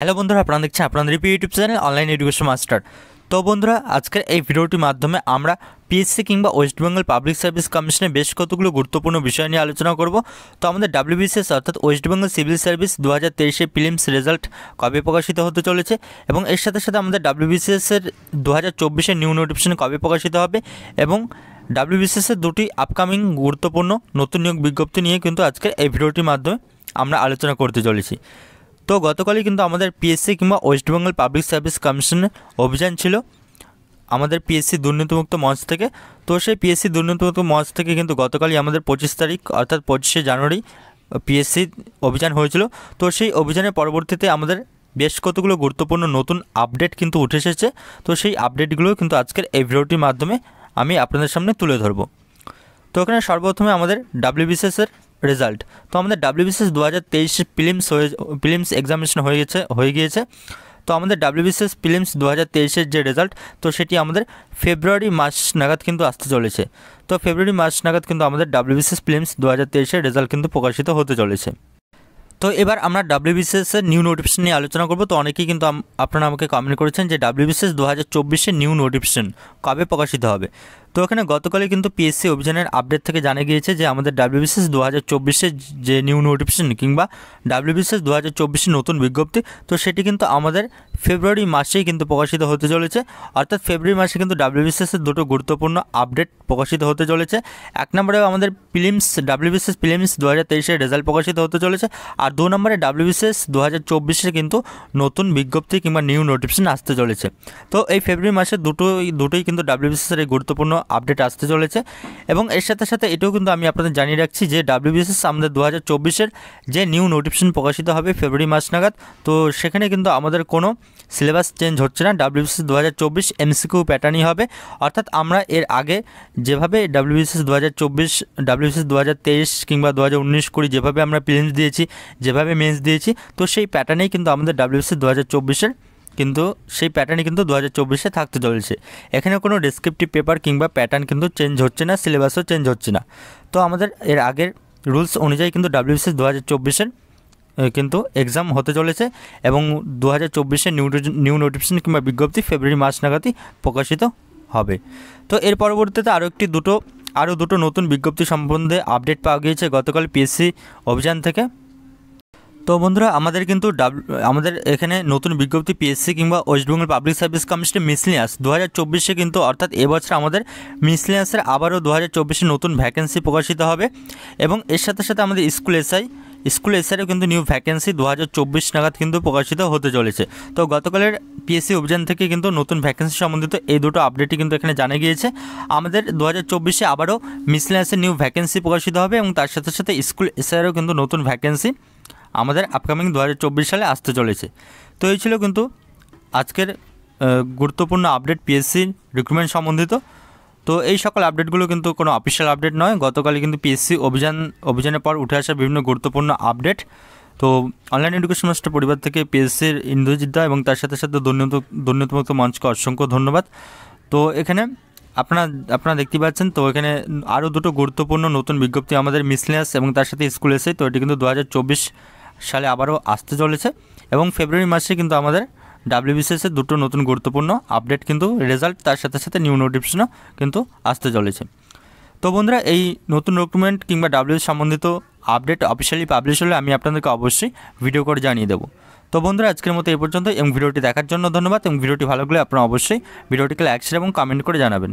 Hello বন্ধুরা, আপনারা দেখছেন আপনাদের YouTube channel online education master. তো বন্ধুরা, আজকের এই ভিডিওটির মাধ্যমে আমরা পিএসসি কিংবা ওয়েস্ট বেঙ্গল পাবলিক সার্ভিস কমিশনের বেশ কতগুলো গুরুত্বপূর্ণ বিষয় নিয়ে আলোচনা করব। তো আমাদের ডাব্লিউবিসিএস অর্থাৎ West Bengal civil service 2023 prelims result কবে প্রকাশিত হতে চলেছে, এবং এর সাথে সাথে আমাদের ডাব্লিউবিসিএসের 2024 নিউ নোটিফিকেশন কবে প্রকাশিত হবে, এবং ডাব্লিউবিসিএসের দুটি আপকামিং গুরুত্বপূর্ণ নতুন নিয়োগ বিজ্ঞপ্তি নিয়ে কিন্তু আজকের এই ভিডিওটির মাধ্যমে আমরা আলোচনা করতে চলেছি। তো গতকালই কিন্তু আমাদের পিএসসি কিংবা ওয়েস্ট বেঙ্গল পাবলিক সার্ভিস কমিশনের অভিযান ছিল আমাদের পিএসসি দুর্নীতিমুক্ত মঞ্চ থেকে। তো সেই পিএসসি দুর্নীতিমুক্ত মঞ্চ থেকে কিন্তু গতকালই আমাদের 25 তারিখ অর্থাৎ 25শে জানুয়ারি পিএসসি অভিযান হয়েছিল। তো সেই অভিযানের পরবর্তীতে আমাদের বেশ কতগুলো গুরুত্বপূর্ণ নতুন আপডেট কিন্তু উঠে এসেছে। তো সেই আপডেটগুলো কিন্তু আজকের এই ভিডিওটির মাধ্যমে আমি আপনাদের সামনে তুলে ধরব। তো এখানে সর্বপ্রথমে আমাদের ডাব্লিউবিসিএসের রেজাল্ট। তো আমাদের ডাব্লিউবিসিএস 2023 প্রিলিমস এক্সামিনেশন হয়ে গিয়েছে। তো আমাদের ডাব্লিউবিসিএস প্রিলিমস 2023 যে রেজাল্ট, তো সেটি আমাদের ফেব্রুয়ারি মাস নাগাদ কিন্তু আসতে চলেছে। তো ফেব্রুয়ারি মাস নাগাদ কিন্তু আমাদের ডাব্লিউবিসিএস প্রিলিমস 2023 রেজাল্ট কিন্তু প্রকাশিত হতে চলেছে। তো এবার আমরা ডাব্লিউবিসিএসের নিউ নোটিফিকেশন নিয়ে আলোচনা করব। তো অনেকেই কিন্তু আপনারা আমাকে কমেন্ট করেছেন যে ডাব্লিউবিসিএস 2024 নিউ নোটিফিকেশন কবে প্রকাশিত হবে। তো এখানে গতকালে কিন্তু পিএসসি অভিযানের আপডেট থেকে জানা গিয়েছে যে আমাদের ডাব্লিউবিসিএস 2024 যে নিউ নোটিফিকেশন কিংবা ডাব্লিউবিসিএস 2024 নতুন বিজ্ঞপ্তি, তো সেটি কিন্তু আমাদের ফেব্রুয়ারি মাসেই কিন্তু প্রকাশিত হতে চলেছে। অর্থাৎ ফেব্রুয়ারি মাসে কিন্তু ডাব্লিউবিসিএসের দুটো গুরুত্বপূর্ণ আপডেট প্রকাশিত হতে চলেছে। এক নম্বরে আমাদের ডাব্লিউবিসিএস প্রিলিমস 2023 রেজাল্ট প্রকাশিত হতে চলেছে, আর 2 নম্বরে ডাব্লিউবিসিএস 2024 কিন্তু নতুন বিজ্ঞপ্তি কিংবা নিউ নোটিফিকেশন আসতে চলেছে। তো এই ফেব্রুয়ারি মাসে দুটোই কিন্তু ডাব্লিউবিসিএসের এই গুরুত্বপূর্ণ আপডেট আসতে চলেছে। এবং এর সাথে সাথে এটাও কিন্তু আমি আপনাদের জানিয়ে রাখছি যে ডাব্লিউবিসিএস আমাদের 2024 যে নিউ নোটিফিকেশন প্রকাশিত হবে ফেব্রুয়ারি মাস নাগাদ, তো সেখানে কিন্তু আমাদের কোনো সিলেবাস চেঞ্জ হচ্ছে না। ডাব্লিউবিসিএস 2024 এমসিকিউ প্যাটার্নই হবে। অর্থাৎ আমরা এর আগে যেভাবে ডাব্লিউবিসিএস 2023 কিংবা 2019-20 যেভাবে আমরা প্রিলিমস দিয়েছি, যেভাবে মেন্স দিয়েছি, তো সেই প্যাটার্নেই কিন্তু আমাদের ডাব্লিউবিসিএস 2024 কিন্তু সেই প্যাটার্নই কিন্তু 2024 থাকতে চলেছে। এখানে কোনো ডেসক্রিপটিভ পেপার কিংবা প্যাটার্ন কিন্তু চেঞ্জ হচ্ছে না, সিলেবাসও চেঞ্জ হচ্ছে না। তো আমাদের এর আগের রুলস অনুযায়ী কিন্তু ডাব্লিউবিসিএস 2024 কিন্তু এক্সাম হতে চলেছে, এবং 2024 নিউ নোটিফিকেশন কিংবা বিজ্ঞপ্তি ফেব্রুয়ারি মাস নাগাদই প্রকাশিত হবে। তো এর পরবর্তীতে আরও দুটো নতুন বিজ্ঞপ্তি সম্বন্ধে আপডেট পাওয়া গিয়েছে গতকাল পিএসসি অভিযান থেকে। তো বন্ধুরা, আমাদের এখানে নতুন বিজ্ঞপ্তি পিএসসি কিংবা ওয়েস্ট বেঙ্গল পাবলিক সার্ভিস কমিশনের মিসলিনিয়াস 2024 কিন্তু, অর্থাৎ এবছর আমাদের মিসলিনিয়াসের আবারও 2024 নতুন ভ্যাকেন্সি প্রকাশিত হবে। এবং এর সাথে সাথে আমাদের স্কুল এসআইয়েরও কিন্তু নিউ ভ্যাকেন্সি 2024 নাগাদ কিন্তু প্রকাশিত হতে চলেছে। তো গতকালের পিএসসি অভিযান থেকে কিন্তু নতুন ভ্যাকেন্সি সম্বন্ধিত এই দুটো আপডেটই কিন্তু এখানে জানা গিয়েছে। আমাদের 2024 আবারও মিসলিনিয়াসের নিউ ভ্যাকেন্সি প্রকাশিত হবে, এবং তার সাথে সাথে স্কুল এসআইয়েরও কিন্তু নতুন ভ্যাকেন্সি আমাদের আপকামিং 2024 সালে আসতে চলেছে। তো এই ছিল কিন্তু আজকের গুরুত্বপূর্ণ আপডেট পিএসসি রিক্রুটমেন্ট সম্বন্ধিত। তো এই সকল আপডেটগুলো কিন্তু কোনো অফিসিয়াল আপডেট নয়, গতকালই কিন্তু পিএসসি অভিযানের পর উঠে আসা বিভিন্ন গুরুত্বপূর্ণ আপডেট। তো অনলাইন এডুকেশন মাস্টার পরিবার থেকে পিএসসির ইন্দ্রজিৎ দা এবং তার সাথে সাথে দুর্নীতিমুক্ত মঞ্চকে অসংখ্য ধন্যবাদ। তো এখানে আপনারা দেখতে পাচ্ছেন, তো এখানে আরও দুটো গুরুত্বপূর্ণ নতুন বিজ্ঞপ্তি আমাদের মিসলিনিয়াস এবং তার সাথে স্কুল এসে, তো এটি কিন্তু 2024 সালে আবারও আসতে চলেছে। এবং ফেব্রুয়ারি মাসে কিন্তু আমাদের ডাব্লিউবিসিএসের দুটো নতুন গুরুত্বপূর্ণ আপডেট কিন্তু রেজাল্ট, তার সাথে সাথে নিউ নোটিফিকেশনও কিন্তু আসতে চলেছে। তো বন্ধুরা, এই নতুন রিক্রুটমেন্ট কিংবা ডাব্লিউবিসিএস সম্বন্ধিত আপডেট অফিসিয়ালি পাবলিশ হলে আমি আপনাদেরকে অবশ্যই ভিডিও করে জানিয়ে দেবো। তো বন্ধুরা, আজকের মতো এই পর্যন্ত, এবং ভিডিওটি দেখার জন্য ধন্যবাদ। এবং ভিডিওটি ভালো লাগলে আপনারা অবশ্যই ভিডিওটিকে লাইক শেয়ার এবং কমেন্ট করে জানাবেন।